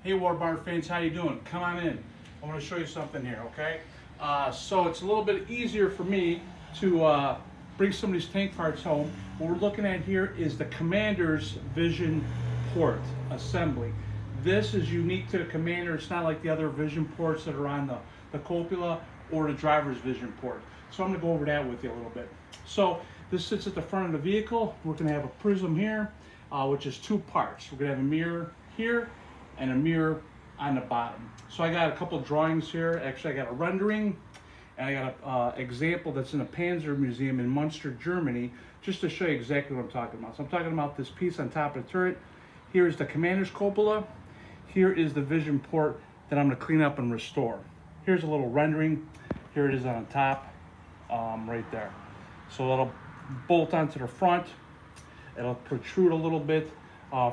Hey War Barn fans, how you doing? Come on in. I want to show you something here, okay? So it's a little bit easier for me to bring some of these tank parts home. What we're looking at here is the Commander's Vision Port assembly. This is unique to the Commander. It's not like the other Vision ports that are on the cupola or the driver's Vision port. So I'm going to go over that with you a little bit. So this sits at the front of the vehicle. We're going to have a prism here, which is two parts. We're going to have a mirror here and a mirror on the bottom. So I got a couple drawings here. Actually, I got a rendering and I got an example that's in the Panzer Museum in Munster, Germany, just to show you exactly what I'm talking about. So I'm talking about this piece on top of the turret. Here is the Commander's cupola. Here is the Vision port that I'm going to clean up and restore. Here's a little rendering. Here it is on the top, right there. So that'll bolt onto the front. It'll protrude a little bit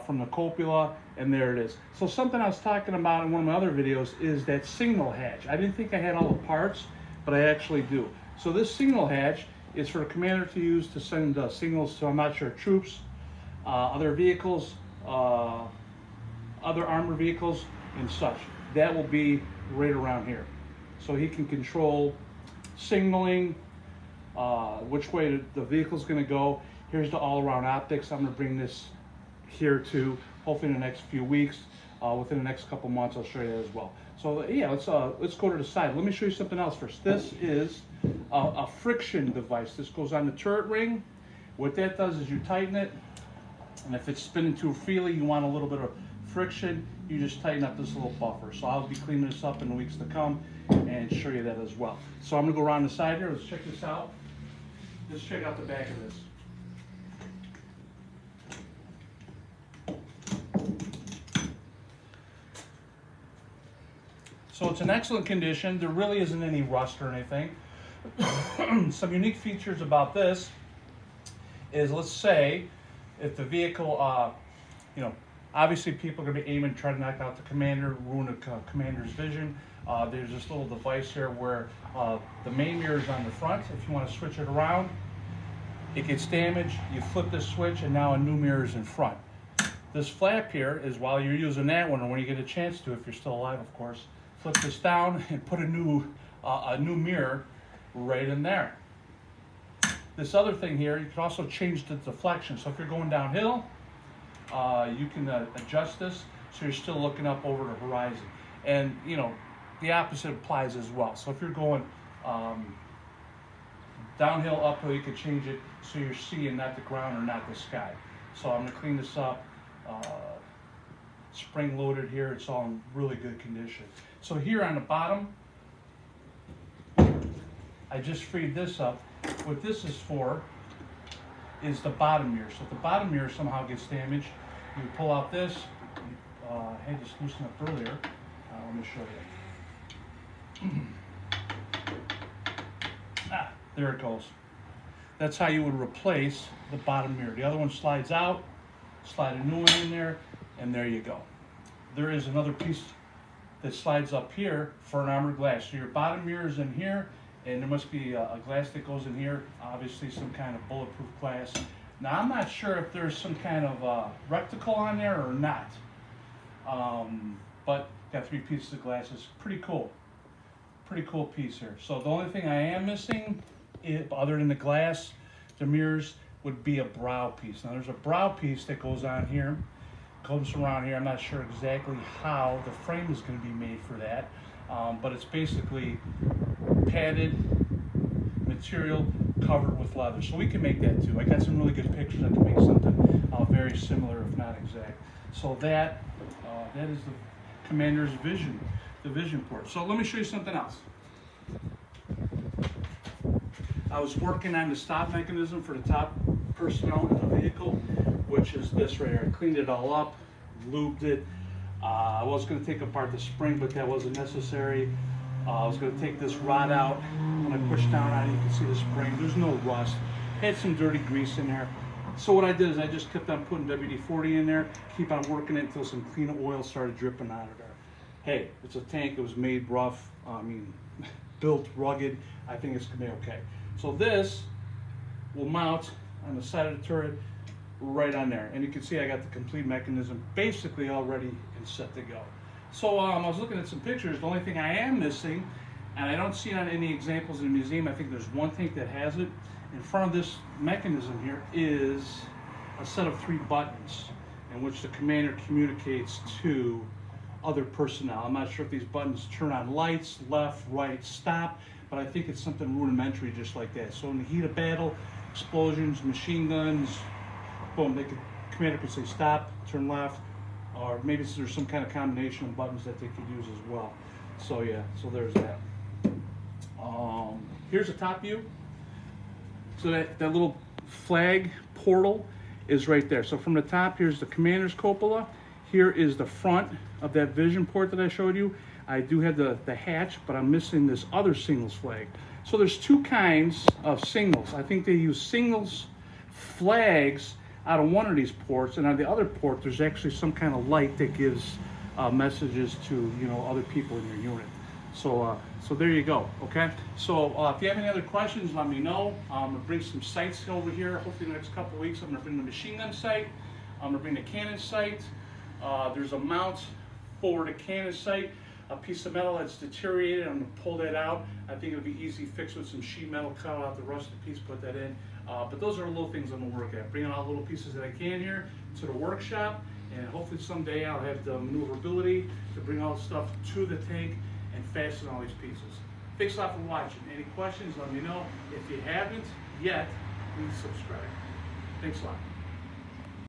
from the cupola, and there it is. So something I was talking about in one of my other videos is that signal hatch. I didn't think I had all the parts, but I actually do. So this signal hatch is for the Commander to use to send signals to, I'm not sure, troops, other vehicles, other armored vehicles and such. That will be right around here. So he can control signaling, which way the vehicle's going to go. Here's the all-around optics. I'm going to bring this here too, hopefully in the next few weeks. Within the next couple months, I'll show you that as well. So yeah, let's go to the side. Let me show you something else first. This is a friction device. This goes on the turret ring. What that does is you tighten it, and if it's spinning too freely, you want a little bit of friction, you just tighten up this little buffer. So I'll be cleaning this up in the weeks to come and show you that as well. So I'm gonna go around the side here. Let's check this out. Let's check out the back of this. So it's in excellent condition. There really isn't any rust or anything. Some unique features about this is, let's say, if the vehicle, obviously people are going to be aiming to try to knock out the Commander, ruin the Commander's vision. There's this little device here where the main mirror is on the front. If you want to switch it around, it gets damaged. You flip this switch and now a new mirror is in front. This flap here is, while you're using that one, or when you get a chance to, if you're still alive, of course, flip this down and put a new mirror right in there. This other thing here, you can also change the deflection. So if you're going downhill, you can adjust this so you're still looking up over the horizon. And the opposite applies as well. So if you're going downhill, uphill, you can change it so you're seeing not the ground or not the sky. So I'm going to clean this up. Spring loaded here. It's all in really good condition. So here on the bottom, I just freed this up. What this is for is the bottom mirror. So if the bottom mirror somehow gets damaged, you pull out this. I had this loosened up earlier. Let me show you. There it goes. That's how you would replace the bottom mirror. The other one slides out, slide a new one in there, and there you go. There is another piece that slides up here for an armored glass. So your bottom mirror is in here, and there must be a glass that goes in here, obviously some kind of bulletproof glass. Now I'm not sure if there's some kind of reticle on there or not, but got 3 pieces of glass. It's pretty cool piece here. So the only thing I am missing, other than the glass, the mirrors, would be a brow piece. Now there's a brow piece that goes on here, comes around here. I'm not sure exactly how the frame is going to be made for that, but it's basically padded material covered with leather. So we can make that too. I got some really good pictures. I can make something very similar, if not exact. So that is the Commander's Vision, the Vision port. So let me show you something else. I was working on the stop mechanism for the top personnel in the vehicle, which is this right here. I cleaned it all up, lubed it. I was going to take apart the spring, but that wasn't necessary. I was going to take this rod out. When I push down on it, you can see the spring. There's no rust. Had some dirty grease in there. So what I did is I just kept on putting WD-40 in there, keep on working it until some clean oil started dripping out of there. Hey, it's a tank. It was made rough. Built rugged. I think it's going to be okay. So this will mount on the side of the turret right on there. And you can see I got the complete mechanism basically all ready and set to go. So I was looking at some pictures. The only thing I am missing, and I don't see on any examples in the museum, I think there's one tank that has it. In front of this mechanism here is a set of 3 buttons in which the commander communicates to other personnel. I'm not sure if these buttons turn on lights, left, right, stop, but I think it's something rudimentary just like that. So in the heat of battle, explosions, machine guns, boom, commander could say stop, turn left, or maybe there's some kind of combination of buttons that they could use as well. So yeah, so there's that. Here's a top view. So that little flag portal is right there. So from the top, here's the commander's cupola. Here is the front of that vision port that I showed you. I do have the hatch, but I'm missing this other signals flag. So there's 2 kinds of signals. I think they use signals flags out of one of these ports, and on the other port, there's actually some kind of light that gives messages to other people in your unit. So there you go. Okay. So if you have any other questions, let me know. I'm gonna bring some sights over here. Hopefully in the next couple of weeks, I'm gonna bring the machine gun sight. I'm gonna bring the cannon sight. There's a mount for the cannon sight. A piece of metal that's deteriorated. I'm gonna pull that out. I think it'll be easy to fix with some sheet metal. Cut out the rusted piece, put that in. But those are the little things I'm gonna work at. Bringing all the little pieces that I can here to the workshop, and hopefully someday I'll have the maneuverability to bring all the stuff to the tank and fasten all these pieces. Thanks a lot for watching. Any questions, let me know. If you haven't yet, please subscribe. Thanks a lot.